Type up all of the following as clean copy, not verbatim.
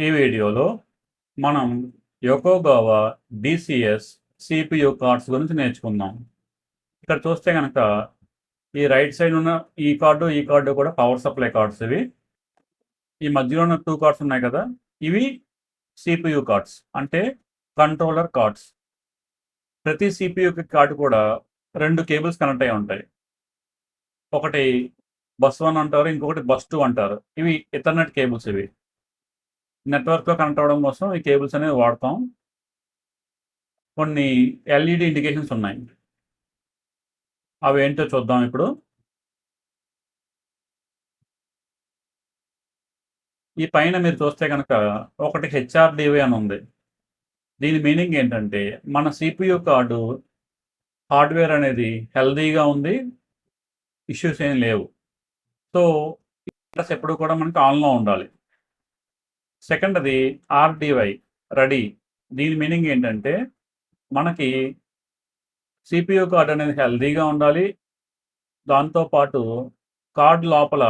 ఈ వీడియోలో మనం యొకోగావా డిసిఎస్ సిపియు కార్డ్స్ గురించి నేర్చుకుందాం. ఇక్కడ చూస్తే కనుక ఈ రైట్ సైడ్ ఉన్న ఈ కార్డు కూడా పవర్ సప్లై కార్డ్స్ ఇవి. ఈ మధ్యలో ఉన్న 2 కార్డ్స్ ఉన్నాయి కదా, ఇవి సిపియు కార్డ్స్ అంటే కంట్రోలర్ కార్డ్స్. ప్రతి సిపియు కార్డు కూడా 2 కేబుల్స్ కనెక్ట్ అయి ఉంటాయి. ఒకటి బస్ 1 అంటారు, ఇంకొకటి బస్ 2 అంటారు. ఇవి ఇథర్నెట్ కేబుల్స్. ఇవి నెట్వర్క్లో కనెక్ట్ అవ్వడం కోసం ఈ కేబుల్స్ అనేవి వాడతాం. కొన్ని ఎల్ఈడి ఇండికేషన్స్ ఉన్నాయి, అవి ఏంటో చూద్దాం. ఇప్పుడు ఈ పైన మీరు చూస్తే కనుక ఒకటి హెచ్ఆర్డివై అని ఉంది. దీని మీనింగ్ ఏంటంటే మన సిపియు కార్డు హార్డ్వేర్ అనేది హెల్దీగా ఉంది, ఇష్యూస్ ఏం లేవు. సో ఎప్పుడు కూడా మనకి ఆన్లో ఉండాలి. సెకండ్ అది ఆర్డివై రెడీ. దీని మీనింగ్ ఏంటంటే మనకి సిపియు కార్డ్ అనేది హెల్దీగా ఉండాలి, దాంతోపాటు కార్డ్ లోపల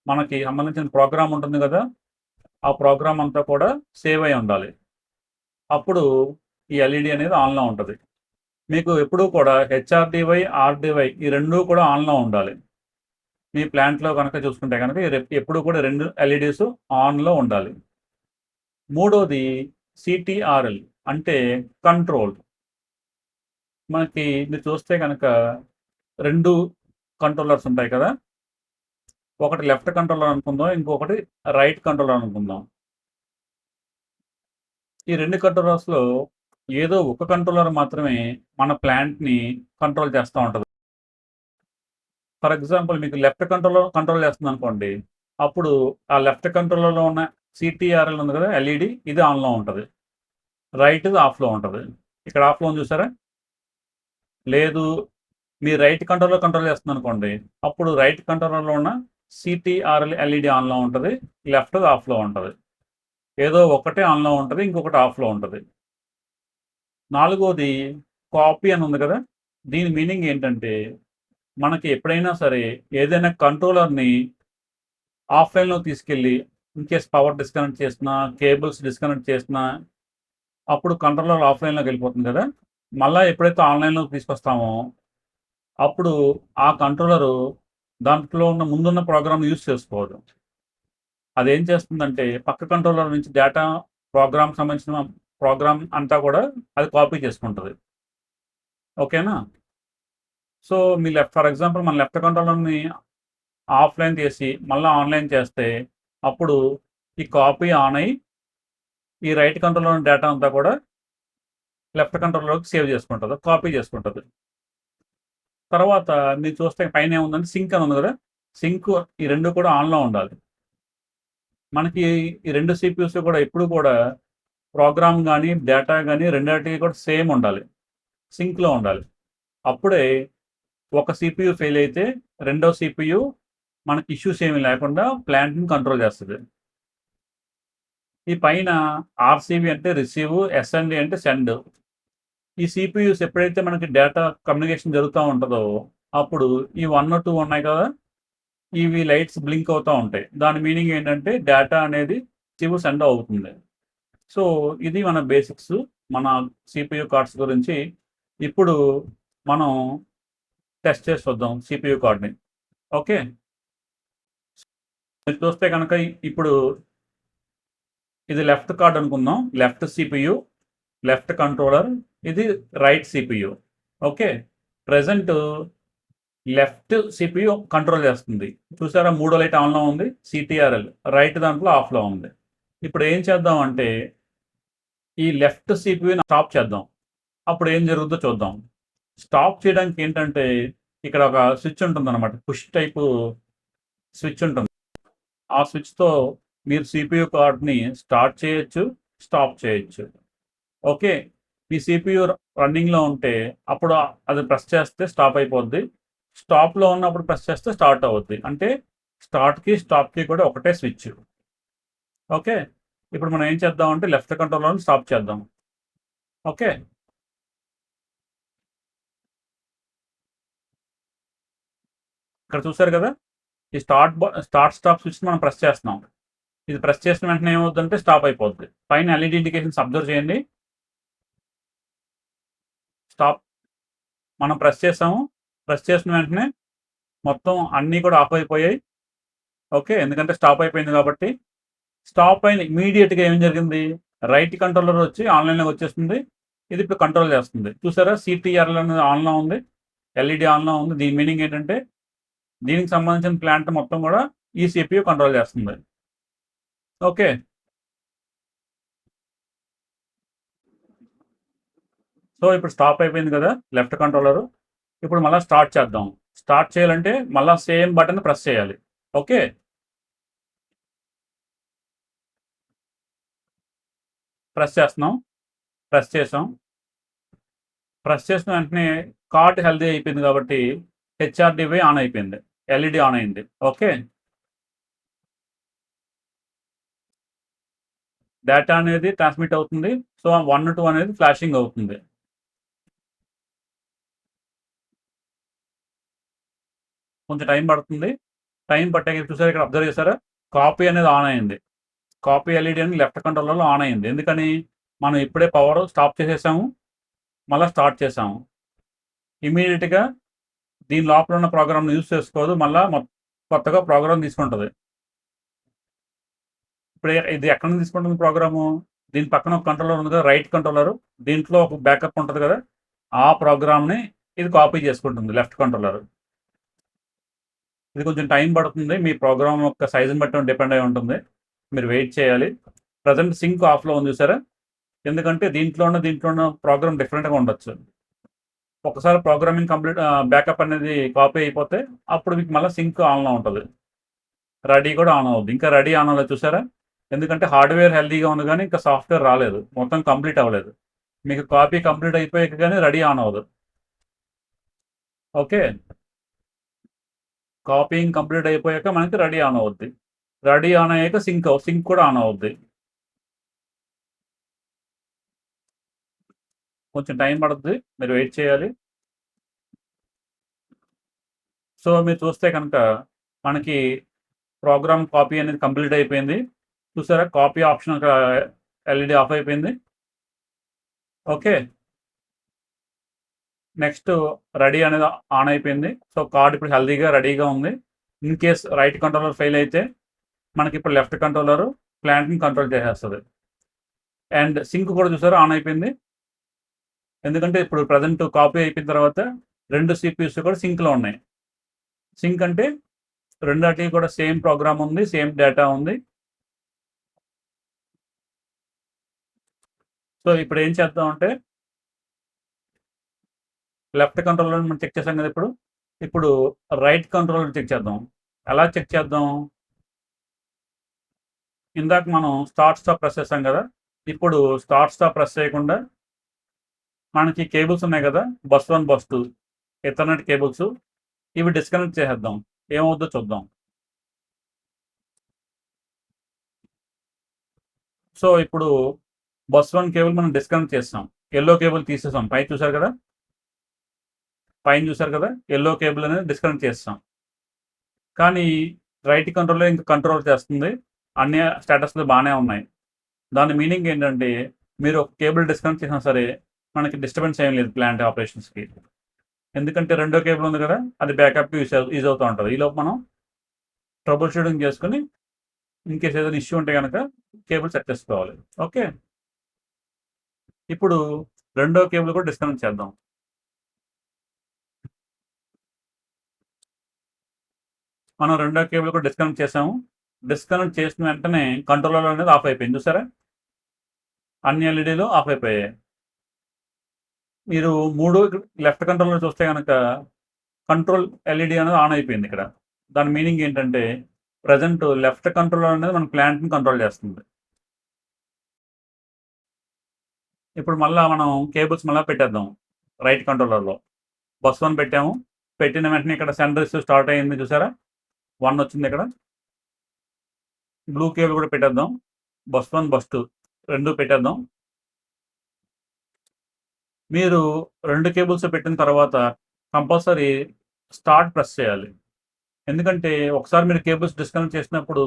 మనకి సంబంధించిన ప్రోగ్రామ్ ఉంటుంది కదా, ఆ ప్రోగ్రామ్ అంతా కూడా సేవ్ అయి ఉండాలి. అప్పుడు ఈ ఎల్ఈడి అనేది ఆన్లో ఉంటుంది. మీకు ఎప్పుడూ కూడా హెచ్ఆర్డివై ఆర్డివై ఈ రెండూ కూడా ఆన్లో ఉండాలి. మీ ప్లాంట్లో కనుక చూసుకుంటే కనుక ఎప్పుడు కూడా 2 ఎల్ఈడీస్ ఆన్లో ఉండాలి. మూడోది సిటిఆర్ఎల్ అంటే కంట్రోల్. మనకి మీరు చూస్తే కనుక 2 కంట్రోలర్స్ ఉంటాయి కదా, ఒకటి లెఫ్ట్ కంట్రోలర్ అనుకుందాం, ఇంకొకటి రైట్ కంట్రోలర్ అనుకుందాం. ఈ 2 కంట్రోలర్స్లో ఏదో ఒక కంట్రోలర్ మాత్రమే మన ప్లాంట్ని కంట్రోల్ చేస్తూ ఉంటుంది. ఫర్ ఎగ్జాంపుల్ మీకు లెఫ్ట్ కంట్రోల్ చేస్తుంది అనుకోండి, అప్పుడు ఆ లెఫ్ట్ కంట్రోలర్లో ఉన్న సిటిఆర్ఎల్ ఉంది కదా, ఎల్ఈడి, ఇది ఆన్లో ఉంటుంది. రైట్ ఆఫ్లో ఉంటుంది. ఇక్కడ ఆఫ్లో ఉంది చూసారా? లేదు మీ రైట్ కంట్రోల్ చేస్తుంది అనుకోండి, అప్పుడు రైట్ కంట్రోలర్లో ఉన్న సిటిఆర్ఎల్ ఎల్ఈడి ఆన్లో ఉంటుంది, లెఫ్ట్ ఆఫ్లో ఉంటుంది. ఏదో ఒకటే ఆన్లో ఉంటుంది, ఇంకొకటి ఆఫ్లో ఉంటుంది. నాలుగోది కాపీ అని ఉంది కదా, దీని మీనింగ్ ఏంటంటే మనకి ఎప్పుడైనా సరే ఏదైనా కంట్రోలర్ని ఆఫ్లైన్లో తీసుకెళ్ళి ఇన్కేస్ పవర్ డిస్కనెక్ట్ చేసినా, కేబుల్స్ డిస్కనెక్ట్ చేసినా, అప్పుడు కంట్రోలర్ ఆఫ్లైన్లోకి వెళ్ళిపోతుంది కదా. మళ్ళీ ఎప్పుడైతే ఆన్లైన్లోకి తీసుకొస్తామో అప్పుడు ఆ కంట్రోలరు దాంట్లో ఉన్న ముందున్న ప్రోగ్రామ్ యూజ్ చేసుకోవద్దు. అదేం చేస్తుందంటే పక్క కంట్రోలర్ నుంచి డేటా ప్రోగ్రామ్ సంబంధించిన ప్రోగ్రామ్ అంతా కూడా అది కాపీ చేసుకుంటుంది. ఓకేనా? సో మీ ఫర్ ఎగ్జాంపుల్ మన లెఫ్ట్ కంట్రోలర్ని ఆఫ్లైన్ చేసి మళ్ళీ ఆన్లైన్ చేస్తే అప్పుడు ఈ కాపీ ఆన్ అయ్యి ఈ రైట్ కంట్రోలర్ డేటా అంతా కూడా లెఫ్ట్ కంట్రోలర్కి సేవ్ చేసుకుంటుంది, కాపీ చేసుకుంటుంది. తర్వాత మీరు చూస్తే పైన ఏముందంటే సింక్ అని ఉంది కదా, సింక్ ఈ 2 కూడా ఆన్లో ఉండాలి. మనకి ఈ 2 సిపియూస్ కూడా ఎప్పుడు కూడా ప్రోగ్రామ్ కానీ డేటా కానీ రెండింటికి కూడా సేమ్ ఉండాలి, సింక్లో ఉండాలి. అప్పుడే ఒక సిపియు ఫెయిల్ అయితే రెండో సిపియు మనకి ఇష్యూస్ ఏమీ లేకుండా ప్లాంట్ని కంట్రోల్ చేస్తుంది. ఈ పైన ఆర్సిబి అంటే రిసీవ్, ఎస్ఎన్డి అంటే సెండ్. ఈ సిపియూస్ ఎప్పుడైతే మనకి డేటా కమ్యూనికేషన్ జరుగుతూ ఉంటుందో అప్పుడు ఈ 1, 2 ఉన్నాయి కదా, ఇవి లైట్స్ బ్లింక్ అవుతూ ఉంటాయి. దాని మీనింగ్ ఏంటంటే డేటా అనేది రిసీవ్ సెండ్ అవుతుంది. సో ఇది మన బేసిక్స్ మన సిపియు కార్డ్స్ గురించి. ఇప్పుడు మనం టెస్ట్ చేసి చూద్దాం సిపియు కార్డ్ని. ఓకే, మీరు చూస్తే కనుక ఇప్పుడు ఇది లెఫ్ట్ కార్డ్ అనుకుందాం, లెఫ్ట్ సిపియు, లెఫ్ట్ కంట్రోలర్, ఇది right CPU. Okay, present left CPU control చేస్తుంది. చూసారా, 3వ లైట్ ఆన్లో ఉంది, సిటిఆర్ఎల్ రైట్ దాంట్లో ఆఫ్లో ఉంది. ఇప్పుడు ఏం చేద్దాం అంటే ఈ లెఫ్ట్ సిపియుని స్టాప్ చేద్దాం, అప్పుడు ఏం జరుగుతుందో చూద్దాం. స్టాప్ చేయడానికి ఏంటంటే ఇక్కడ ఒక స్విచ్ ఉంటుంది అనమాట, పుష్ టైపు స్విచ్ ఉంటుంది. ఆ స్విచ్తో మీరు సిపియు కార్డ్ని స్టార్ట్ చేయొచ్చు, స్టాప్ చేయొచ్చు. ఓకే, మీ సిపియు రన్నింగ్లో ఉంటే అప్పుడు అది ప్రెస్ చేస్తే స్టాప్ అయిపోద్ది, స్టాప్లో ఉన్నప్పుడు ప్రెస్ చేస్తే స్టార్ట్ అవుద్ది. అంటే స్టార్ట్కి స్టాప్కి కూడా ఒకటే స్విచ్. ఓకే, ఇప్పుడు మనం ఏం చేద్దాం అంటే లెఫ్ట్ కంట్రోలర్ని స్టాప్ చేద్దాం. ఓకే, ఇక్కడ చూసారు కదా, ఈ స్టాప్ స్విచ్ మనం ప్రెస్ చేస్తున్నాం. ఇది ప్రెస్ చేసిన వెంటనే ఏమవుతుందంటే స్టాప్ అయిపోద్ది. పైన ఎల్ఈడి ఇండికేషన్స్ అబ్జర్వ్ చేయండి. స్టాప్ మనం ప్రెస్ చేసాము. ప్రెస్ చేసిన వెంటనే మొత్తం అన్నీ కూడా ఆఫ్ అయిపోయాయి. ఓకే. ఎందుకంటే స్టాప్ అయిపోయింది కాబట్టి. స్టాప్ అయిన ఇమ్మీడియేట్‌గా ఏం జరిగింది? రైట్ కంట్రోలర్ వచ్చి ఆన్‌లైన్‌లోకి వచ్చేస్తుంది. ఇది ఇప్పుడు కంట్రోల్ చేస్తుంది. చూసారా? సీటీఆర్ఎల్ అనేది ఆన్‌లో ఉంది. ఎల్ఈడి ఆన్‌లో ఉంది. దీని మీనింగ్ ఏంటంటే దీనికి సంబంధించిన ప్లాంట్ మొత్తం కూడా ఈ సీపీయూ కంట్రోల్ చేస్తుంది. ఓకే. సో, ఇప్పుడు స్టాప్ అయిపోయింది కదా! Left controller. ఇప్పుడు మళ్ళా స్టార్ట్ చేద్దాం. స్టార్ట్ చేయాలంటే మళ్ళా సేమ్ బటన్ ప్రెస్ చేయాలి. ఓకే. ప్రెస్ చేస్తున్నాం. ప్రెస్ చేసాం. ప్రెస్ చేసిన వెంటనే కార్డ్ హెల్తీ అయిపోయింది కాబట్టి హెచ్ఆర్‌డివై ఆన్ అయిపోయింది. ఎల్ఈడి ఆన్ అయింది. ఓకే. డేటా అనేది ట్రాన్స్మిట్ అవుతుంది. సో, 1, 2 అనేది ఫ్లాషింగ్ అవుతుంది. కొంచెం టైం పడుతుంది. టైం పట్టాక చూసారా, ఇక్కడ అబ్జర్వ్ చేసారా? కాపీ అనేది ఆన్ అయింది. కాపీ ఎల్ఈడి అని లెఫ్ట్ కంట్రోలర్‌లో ఆన్ అయింది. ఎందుకని? మనం ఇప్పుడే పవర్ స్టాప్ చేసేసాము. మళ్ళా స్టార్ట్ చేసాము. ఇమ్మీడియేట్‌గా దీని లోపల ఉన్న ప్రోగ్రామ్‌ని యూజ్ చేసుకోదు. మళ్ళా కొత్తగా ప్రోగ్రామ్ తీసుకుంటది. ఇప్పుడు ఇది ఎక్కడి నుంచి తీసుకుంటుంది ప్రోగ్రాము? దీని పక్కన ఒక కంట్రోలర్ ఉంది కదా! Right controller. దీంట్లో ఒక బ్యాకప్ ఉంటది కదా! ఆ ప్రోగ్రామ్‌ని ఇది కాపీ చేసుకుంటుంది లెఫ్ట్ కంట్రోలర్. ఇది కొంచెం టైం పడుతుంది. మీ ప్రోగ్రామ్ యొక్క సైజ్‌ని బట్టి డిపెండ్ అయి ఉంటుంది. మీరు వెయిట్ చేయాలి. ప్రెజెంట్ సింక్ ఆఫ్‌లో ఉంది చూసారా? ఎందుకంటే దీంట్లో ఉన్న ప్రోగ్రామ్ డిఫరెంట్‌గా ఉండొచ్చు. ఒకసారి ప్రోగ్రామింగ్ బ్యాకప్ అనేది కాపీ అయిపోతే అప్పుడు మీకు మళ్ళీ సింక్ ఆన్‌లో ఉంటది. రెడీ కూడా ఆన్ అవుద్ది. ఇంకా రెడీ ఆన్ అవ్వలేదు చూసారా? ఎందుకంటే హార్డ్‌వేర్ హెల్తీగా ఉంది గానీ ఇంకా సాఫ్ట్‌వేర్ రాలేదు. మొత్తం కంప్లీట్ అవ్వలేదు. మీకు కాపీ కంప్లీట్ అయిపోయాక గానీ రెడీ ఆన్ అవ్వదు. ఓకే. కాపీయింగ్ కంప్లీట్ అయిపోయాక మనకి రెడీ ఆన్ అవుద్ది. రెడీ ఆన్ అయ్యాక సింక్ కూడా ఆన్ అవుద్ది. కొంచెం టైం పడుద్ది. మీరు వెయిట్ చేయాలి. సో, మీరు చూస్తే కనుక మనకి ప్రోగ్రామ్ కాపీ అనేది కంప్లీట్ అయిపోయింది. చూసారా? కాపీ ఆప్షన్ అక్కడ ఎల్ఈడి ఆఫ్ అయిపోయింది. ఓకే. నెక్స్ట్ రెడీ అనేది ఆన్ అయిపోయింది. సో, కార్డ్ ఇప్పుడు హెల్తీగా రెడీగా ఉంది. In case right controller fail అయితే మనకి ఇప్పుడు లెఫ్ట్ కంట్రోలర్ ప్లాంట్‌ని కంట్రోల్ చేసేస్తది. అండ్ సింక్ కూడా చూసారా ఆన్ అయిపోయింది. ఎందుకంటే ఇప్పుడు ప్రెజెంట్ కాపీ అయిపోయిన తర్వాత 2 సీపీయూస్ కూడా సింక్‌లో ఉన్నాయి. సింక్ అంటే రెండాటికి కూడా సేమ్ ప్రోగ్రామ్ ఉంది. సేమ్ డేటా ఉంది. సో, ఇప్పుడు ఏం చేద్దామంటే లెఫ్ట్ కంట్రోలర్ మనం చెక్ చేసాం కదా ఇప్పుడు. ఇప్పుడు రైట్ కంట్రోలర్ చెక్ చేద్దాం. ఎలా చెక్ చేద్దాం? ఇందాక మనం స్టార్ట్, స్టాప్ ప్రెస్ చేసాం కదా! ఇప్పుడు స్టార్ట్, స్టాప్ ప్రెస్ చేయకుండా మనకి కేబుల్స్ ఉన్నాయి కదా! బస్ 1, బస్ 2 ఎథర్నెట్ కేబుల్స్ ఇవి డిస్కనెక్ట్ చేసేద్దాం. ఏమవుద్దో చూద్దాం. సో, ఇప్పుడు బస్ 1 కేబుల్ మనం డిస్కనెక్ట్ చేసాం. యెల్లో కేబుల్ తీసేసాం. పైన చూసారు కదా! యెల్లో కేబుల్ అనేది డిస్కనెక్ట్ చేసేసాం. కానీ రైట్ కంట్రోలర్ ఇంకా కంట్రోల్ చేస్తుంది. అన్ని స్టేటస్‌లు బానే ఉన్నాయి. దాని మీనింగ్ ఏంటంటే మీరు ఒక కేబుల్ డిస్కనెక్ట్ చేసినా సరే మనకి డిస్టర్బెన్స్ ఏం లేదు ప్లాంట్ ఆపరేషన్స్‌కి. ఎందుకంటే రెండో కేబుల్ ఉంది కదా! అది బ్యాకప్‌కి యూజ్ అవుతా ఉంటది. ఈలోపు మనం ట్రబుల్ షూటింగ్ చేసుకొని ఇన్ కేస్ ఏదైనా ఇష్యూ ఉంటే గనక కేబుల్ సెట్ చేసుకోవాలి. ఓకే. ఇప్పుడు రెండో కేబుల్ కూడా డిస్కనెక్ట్ చేద్దాం. మనం రెండో కేబుల్ కూడా డిస్కనెక్ట్ చేసాము. డిస్కనెక్ట్ చేసిన వెంటనే కంట్రోలర్ అనేది ఆఫ్ అయిపోయింది. చూసారా? అన్ని ఎల్ఈడీలు ఆఫ్ అయిపోయాయి. మీరు 3 లెఫ్ట్ కంట్రోలర్ చూస్తే గనక కంట్రోల్ ఎల్ఈడీ అనేది ఆన్ అయిపోయింది ఇక్కడ. దాని మీనింగ్ ఏంటంటే ప్రెజెంట్ లెఫ్ట్ కంట్రోలర్ అనేది మన ప్లాంట్‌ని కంట్రోల్ చేస్తుంది. ఇప్పుడు మళ్ళా మనం కేబుల్స్ మళ్ళా పెట్టేద్దాం. రైట్ కంట్రోలర్‌లో. బస్ 1 పెట్టాము. పెట్టిన వెంటనే ఇక్కడ సెండ్ రిసీవ్ స్టార్ట్ అయింది చూసారా? 1 వచ్చింది ఇక్కడ. బ్లూ కేబుల్ కూడా పెట్టేద్దాం. బస్ 1, బస్ 2 2 పెట్టేద్దాం. మీరు 2 కేబుల్స్ పెట్టిన తర్వాత కంపల్సరీ స్టార్ట్ ప్రెస్ చేయాలి. ఎందుకంటే ఒకసారి మీరు కేబుల్స్ డిస్కనెక్ట్ చేసినప్పుడు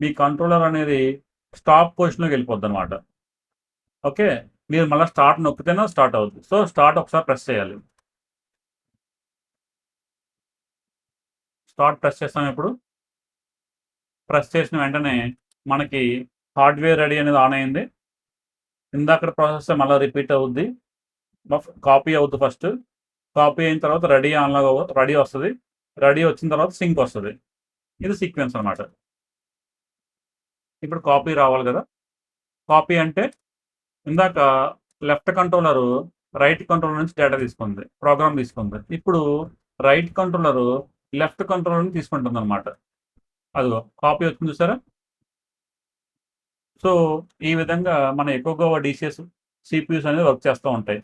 మీ కంట్రోలర్ అనేది స్టాప్ పొజిషన్లోకి వెళ్ళిపోద్ది అనమాట. ఓకే, మీరు మళ్ళీ స్టార్ట్ నొక్కితేనే స్టార్ట్ అవుతుంది. సో స్టార్ట్ ఒకసారి ప్రెస్ చేయాలి. స్టార్ట్ ప్రెస్ చేస్తాం. ఇప్పుడు ప్రెస్ చేసిన వెంటనే మనకి హార్డ్వేర్ రెడీ అనేది ఆన్ అయింది. ఇందాక ప్రాసెస్ మళ్ళీ రిపీట్ అవుద్ది. కాపీ అవుద్ది. ఫస్ట్ కాపీ అయిన తర్వాత రెడీ ఆన్లో రెడీ వస్తుంది. రెడీ వచ్చిన తర్వాత సింక్ వస్తుంది. ఇది సీక్వెన్స్ అనమాట. ఇప్పుడు కాపీ రావాలి కదా. కాపీ అంటే ఇందాక లెఫ్ట్ కంట్రోలరు రైట్ కంట్రోలర్ నుంచి డేటా తీసుకుంది, ప్రోగ్రామ్ తీసుకుంది. ఇప్పుడు రైట్ కంట్రోలరు లెఫ్ట్ కంట్రోలర్ నుంచి తీసుకుంటుంది అనమాట. అదిగో కాపీ వచ్చింది చూసారా. సో ఈ విధంగా మన ఎక్కువగా డిసిఎస్ సిపియూస్ అనేది వర్క్ చేస్తూ ఉంటాయి.